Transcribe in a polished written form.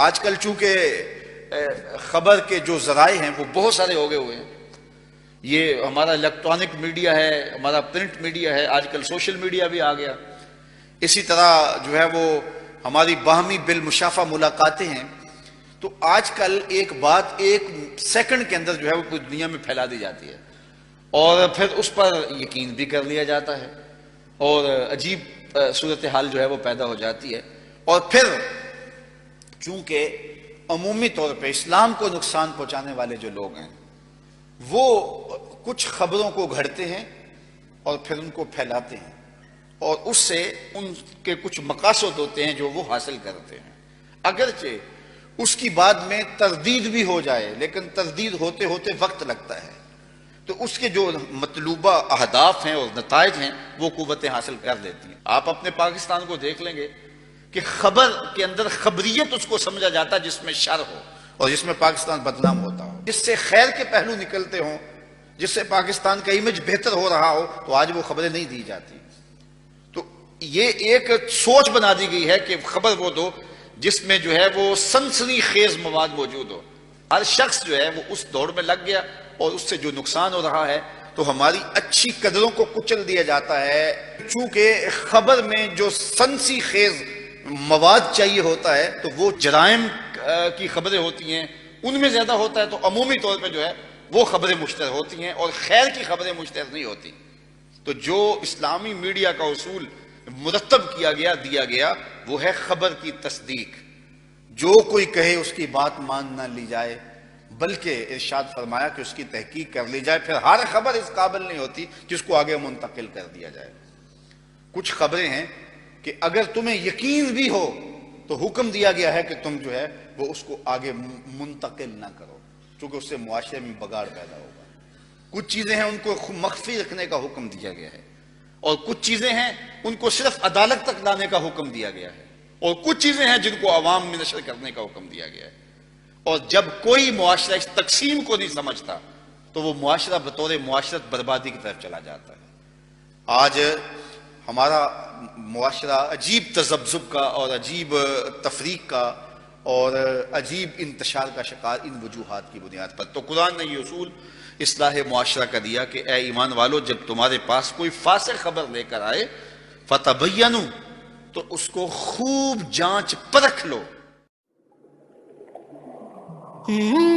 آج کل چونکہ خبر کے جو ذرائع ہیں وہ بہت سارے ہو گئے ہوئے ہیں. یہ ہمارا الیکٹرانک میڈیا ہے، ہمارا پرنٹ میڈیا ہے، آج کل سوشل میڈیا بھی آ گیا. اسی طرح جو ہے وہ ہماری باہمی بالمشافہ ملاقاتیں ہیں. تو آج کل ایک بات ایک سیکنڈ کے اندر جو ہے وہ پوری دنیا میں پھیلا دی جاتی ہے اور پھر اس پر یقین بھی کر لیا جاتا ہے اور عجیب صورتحال جو ہے وہ پیدا ہو جاتی ہے. اور پھر چونکہ عمومی طور پہ اسلام کو نقصان پہنچانے والے جو لوگ ہیں وہ کچھ خبروں کو گھڑتے ہیں اور پھر ان کو پھیلاتے ہیں اور اس سے ان کے کچھ مقاصد ہوتے ہیں جو وہ حاصل کرتے ہیں. اگرچہ اس کی بعد میں تردید بھی ہو جائے لیکن تردید ہوتے ہوتے وقت لگتا ہے، تو اس کے جو مطلوبہ اہداف ہیں اور نتائج ہیں وہ قوتیں حاصل کر لیتی ہیں. آپ اپنے پاکستان کو دیکھ لیں گے کہ خبر کے اندر خبریت اس کو سمجھا جاتا ہے جس میں شر ہو اور جس میں پاکستان بدنام ہوتا ہو، جس سے خیر کے پہلو نکلتے ہوں، جس سے پاکستان کا امیج بہتر ہو رہا ہو، تو آج وہ خبریں نہیں دی جاتی. تو یہ ایک سوچ بنا دی گئی ہے کہ خبر وہ دو جس میں جو ہے وہ سنسنی خیز مواد موجود ہو. ہر شخص جو ہے وہ اس دوڑ میں لگ گیا اور اس سے جو نقصان ہو رہا ہے تو ہماری اچھی قدروں کو کچل دیا جاتا ہے. چونکہ خبر میں جو سنسی خیز مواد چاہیے ہوتا ہے تو وہ جرائم کی خبریں ہوتی ہیں، ان میں زیادہ ہوتا ہے، تو عمومی طور پہ جو ہے وہ خبریں مشتہر ہوتی ہیں اور خیر کی خبریں مشتہر نہیں ہوتی. تو جو اسلامی میڈیا کا اصول مرتب کیا گیا دیا گیا وہ ہے خبر کی تصدیق. جو کوئی کہے اس کی بات مان نہ لی جائے بلکہ ارشاد فرمایا کہ اس کی تحقیق کر لی جائے. پھر ہر خبر اس قابل نہیں ہوتی جس کو آگے منتقل کر دیا جائے. کچھ خبریں ہیں کہ اگر تمہیں یقین بھی ہو تو حکم دیا گیا ہے کہ تم جو ہے وہ اس کو آگے منتقل نہ کرو کیونکہ اس سے معاشرے میں بگاڑ پیدا ہوگا. کچھ چیزیں ہیں ان کو مخفی رکھنے کا حکم دیا گیا ہے اور کچھ چیزیں ہیں ان کو صرف عدالت تک لانے کا حکم دیا گیا ہے اور کچھ چیزیں ہیں جن کو عوام میں نشر کرنے کا حکم دیا گیا ہے. اور جب کوئی معاشرہ اس تقسیم کو نہیں سمجھتا تو وہ معاشرہ بطور معاشرت بربادی کی طرف چلا جاتا ہے. آج ہمارا معاشرہ عجیب تذبذب کا اور عجیب تفریق کا اور عجیب انتشار کا شکار ان وجوہات کی بنیاد پر. تو قرآن نے یہ اصول اصلاح معاشرہ کا دیا کہ اے ایمان والو جب تمہارے پاس کوئی فاسق خبر لے کر آئے فتبینوا تو اس کو خوب جانچ پرکھ لو. Mm-hmm.